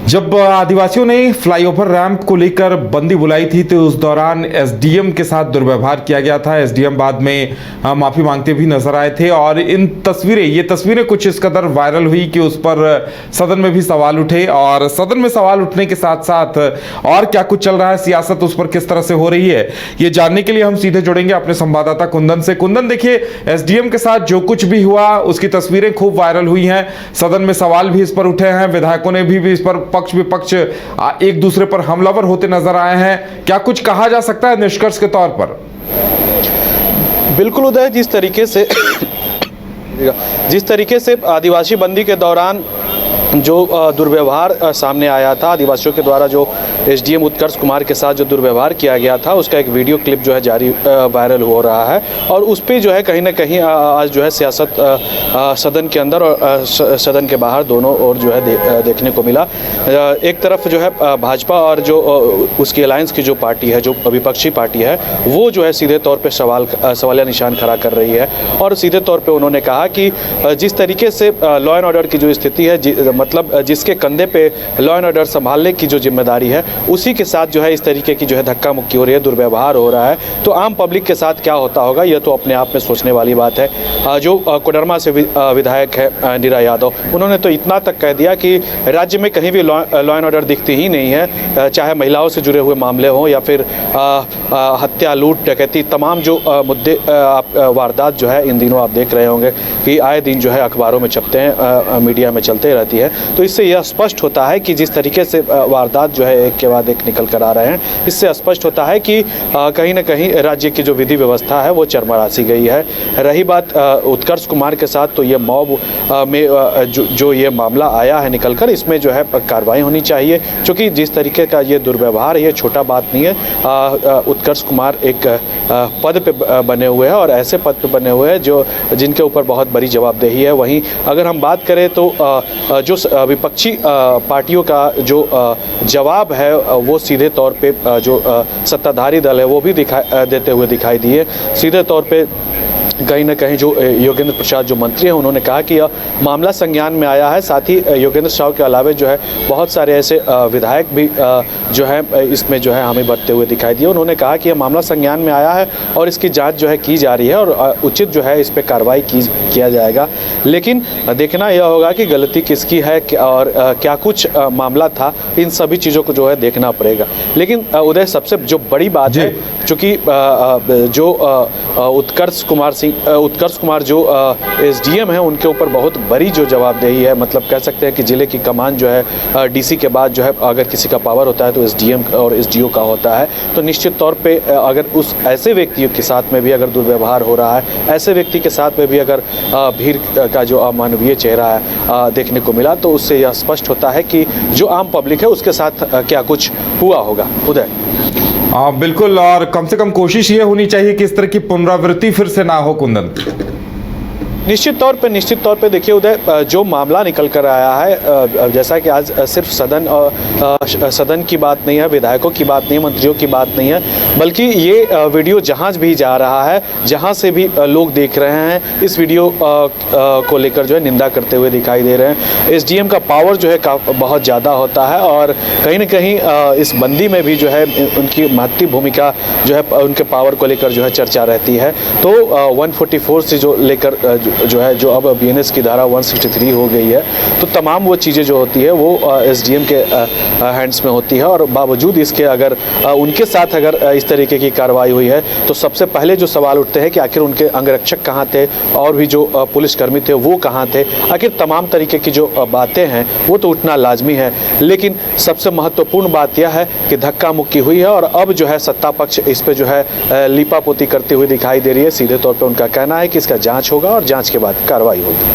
जब आदिवासियों ने फ्लाईओवर रैंप को लेकर बंदी बुलाई थी तो उस दौरान एसडीएम के साथ दुर्व्यवहार किया गया था। एसडीएम बाद में माफी मांगते भी नजर आए थे और ये तस्वीरें कुछ इस कदर वायरल हुई कि उस पर सदन में भी सवाल उठे और सदन में सवाल उठने के साथ साथ और क्या कुछ चल रहा है, सियासत उस पर किस तरह से हो रही है, ये जानने के लिए हम सीधे जुड़ेंगे अपने संवाददाता कुंदन से। कुंदन, देखिए, एसडीएम के साथ जो कुछ भी हुआ उसकी तस्वीरें खूब वायरल हुई हैं, सदन में सवाल भी इस पर उठे हैं, विधायकों ने भी इस पर पक्ष विपक्ष एक दूसरे पर हमलावर होते नजर आए हैं। क्या कुछ कहा जा सकता है निष्कर्ष के तौर पर? बिल्कुल उदय, जिस तरीके से आदिवासी बंदी के दौरान जो दुर्व्यवहार सामने आया था, आदिवासियों के द्वारा जो एसडीएम उत्कर्ष कुमार के साथ जो दुर्व्यवहार किया गया था, उसका एक वीडियो क्लिप जो है जारी वायरल हो रहा है और उस पर जो है कहीं ना कहीं आज जो है सियासत सदन के अंदर और सदन के बाहर दोनों ओर जो है देखने को मिला। एक तरफ जो है भाजपा और जो उसकी अलायंस की जो पार्टी है, जो विपक्षी पार्टी है, वो जो है सीधे तौर पे सवालिया निशान खड़ा कर रही है और सीधे तौर पे उन्होंने कहा कि जिस तरीके से लॉ एंड ऑर्डर की जो स्थिति है, मतलब जिसके कंधे पे लॉ एंड ऑर्डर संभालने की जो जिम्मेदारी है, उसी के साथ जो है इस तरीके की जो है धक्का मुक्की हो रही है, दुर्व्यवहार हो रहा है, तो आम पब्लिक के साथ क्या होता होगा, यह तो अपने आप में सोचने वाली बात है। जो कोडरमा से विधायक है नीरा यादव, उन्होंने तो इतना तक कह दिया कि राज्य में कहीं भी लॉ एंड ऑर्डर दिखती ही नहीं है, चाहे महिलाओं से जुड़े हुए मामले हों या फिर हत्या, लूट, डकैती, तमाम जो मुद्दे वारदात जो है इन दिनों आप देख रहे होंगे कि आए दिन जो है अखबारों में छपते हैं, मीडिया में चलते रहती है। तो इससे यह स्पष्ट होता है कि जिस तरीके से वारदात जो है एक के बाद एक निकल कर आ रहे हैं, इससे स्पष्ट होता है कि कहीं ना कहीं राज्य की जो विधि व्यवस्था है वो चरमरासी गई है। रही बात उत्कर्ष कुमार के साथ, तो ये मॉब में जो ये मामला आया है निकल कर, इसमें जो है कार्रवाई होनी चाहिए, क्योंकि जिस तरीके का ये दुर्व्यवहार है ये छोटा बात नहीं है। उत्कर्ष कुमार एक पद पे बने हुए हैं और ऐसे पद पे बने हुए हैं जिनके ऊपर बहुत बड़ी जवाबदेही है। वहीं अगर हम बात करें तो जो विपक्षी पार्टियों का जो जवाब है वो सीधे तौर पे जो सत्ताधारी दल है वो भी देते हुए दिखाई दिए। सीधे तौर पे कहीं ना कहीं जो योगेंद्र प्रसाद जो मंत्री हैं, उन्होंने कहा कि यह मामला संज्ञान में आया है। साथ ही योगेंद्र साहु के अलावा जो है बहुत सारे ऐसे विधायक भी जो है इसमें जो है हमें बढ़ते हुए दिखाई दिए। उन्होंने कहा कि यह मामला संज्ञान में आया है और इसकी जांच जो है की जा रही है और उचित जो है इस पर कार्रवाई किया जाएगा। लेकिन देखना यह होगा कि गलती किसकी है और क्या कुछ मामला था, इन सभी चीज़ों को जो है देखना पड़ेगा। लेकिन उदय, सबसे जो बड़ी बात है, चूँकि जो उत्कर्ष कुमार जो एसडीएम है, उनके ऊपर बहुत बड़ी जो जवाबदेही है, मतलब कह सकते हैं कि ज़िले की कमान जो है डीसी के बाद जो है अगर किसी का पावर होता है तो एसडीएम और एसडीओ का होता है। तो निश्चित तौर पे अगर उस ऐसे व्यक्तियों के साथ में भी अगर दुर्व्यवहार हो रहा है, ऐसे व्यक्ति के साथ में भी अगर भीड़ का जो अमानवीय चेहरा है देखने को मिला, तो उससे यह स्पष्ट होता है कि जो आम पब्लिक है उसके साथ क्या कुछ हुआ होगा। उदय, बिल्कुल, और कम से कम कोशिश ये होनी चाहिए कि इस तरह की पुनरावृत्ति फिर से ना हो। कुंदन, निश्चित तौर पे देखिए उदय, जो मामला निकल कर आया है, जैसा कि आज सिर्फ सदन की बात नहीं है, विधायकों की बात नहीं है, मंत्रियों की बात नहीं है, बल्कि ये वीडियो जहाँ भी जा रहा है, जहाँ से भी लोग देख रहे हैं, इस वीडियो को लेकर जो है निंदा करते हुए दिखाई दे रहे हैं। एसडीएम का पावर जो है बहुत ज़्यादा होता है और कहीं ना कहीं इस बंदी में भी जो है उनकी महत्वपूर्ण भूमिका जो है, उनके पावर को लेकर जो है चर्चा रहती है। तो 144 से जो लेकर जो अब बीएनएस की धारा 163 हो गई है, तो तमाम वो चीज़ें जो होती है वो एसडीएम के हैंड्स में होती है और बावजूद इसके अगर उनके साथ अगर इस तरीके की कार्रवाई हुई है, तो सबसे पहले जो सवाल उठते हैं कि आखिर उनके अंगरक्षक कहाँ थे और भी जो पुलिसकर्मी थे वो कहाँ थे। आखिर तमाम तरीके की जो बातें हैं वो तो उठना लाजमी है, लेकिन सबसे महत्वपूर्ण बात यह है कि धक्का मुक्की हुई है और अब जो है सत्ता पक्ष इस पर जो है लीपापोती करती हुई दिखाई दे रही है। सीधे तौर पर उनका कहना है कि इसका जाँच होगा और जाँच के बाद कार्रवाई होगी।